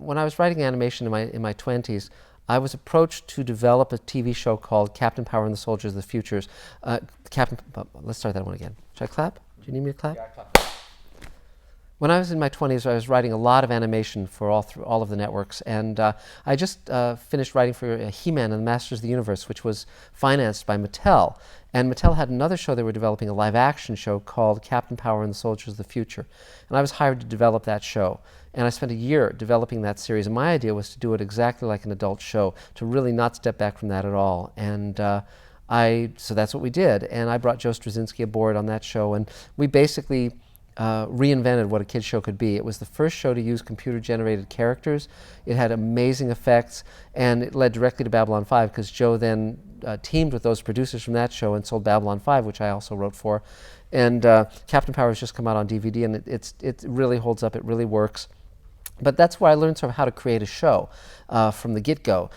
when I was writing animation in my 20s, I was approached to develop a TV show called Captain Power and the Soldiers of the Futures. Let's start that one again. Should I clap? Do you need me to clap? Yeah, clap. When I was in my 20s, I was writing a lot of animation for all of the networks, and I just finished writing for He-Man and the Masters of the Universe, which was financed by Mattel. And Mattel had another show they were developing, a live-action show called Captain Power and the Soldiers of the Future. And I was hired to develop that show. And I spent a year developing that series, and my idea was to do it exactly like an adult show, to really not step back from that at all. And so that's what we did. And I brought Joe Straczynski aboard on that show, and we basically reinvented what a kid's show could be. It was the first show to use computer-generated characters. It had amazing effects, and it led directly to Babylon 5, because Joe then teamed with those producers from that show and sold Babylon 5, which I also wrote for. And Captain Power has just come out on DVD, and it really holds up. It really works. But that's where I learned sort of how to create a show from the get-go.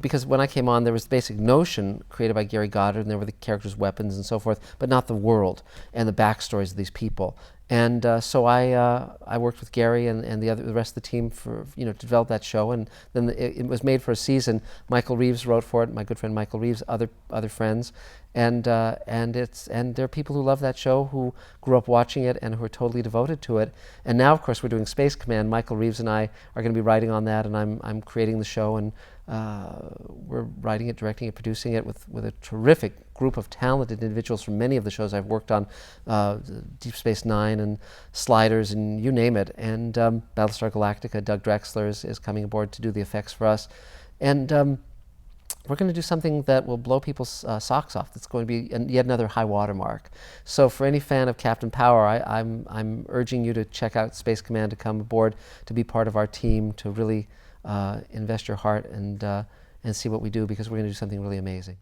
Because when I came on, there was the basic notion created by Gary Goddard, and there were the characters' weapons and so forth, but not the world and the backstories of these people. And so I worked with Gary and the rest of the team to develop that show. And then it was made for a season. Michael Reeves wrote for it. My good friend Michael Reeves, other friends, and there are people who love that show, who grew up watching it and who are totally devoted to it. And now, of course, we're doing Space Command. Michael Reeves and I are going to be writing on that, and I'm creating the show, and we're writing it, directing it, producing it with a terrific group of talented individuals from many of the shows I've worked on, Deep Space Nine and Sliders and you name it. And Battlestar Galactica, Doug Drexler is coming aboard to do the effects for us. And we're going to do something that will blow people's socks off. It's going to be yet another high water mark. So for any fan of Captain Power, I'm urging you to check out Space Command, to come aboard, to be part of our team, to really invest your heart and see what we do, because we're going to do something really amazing.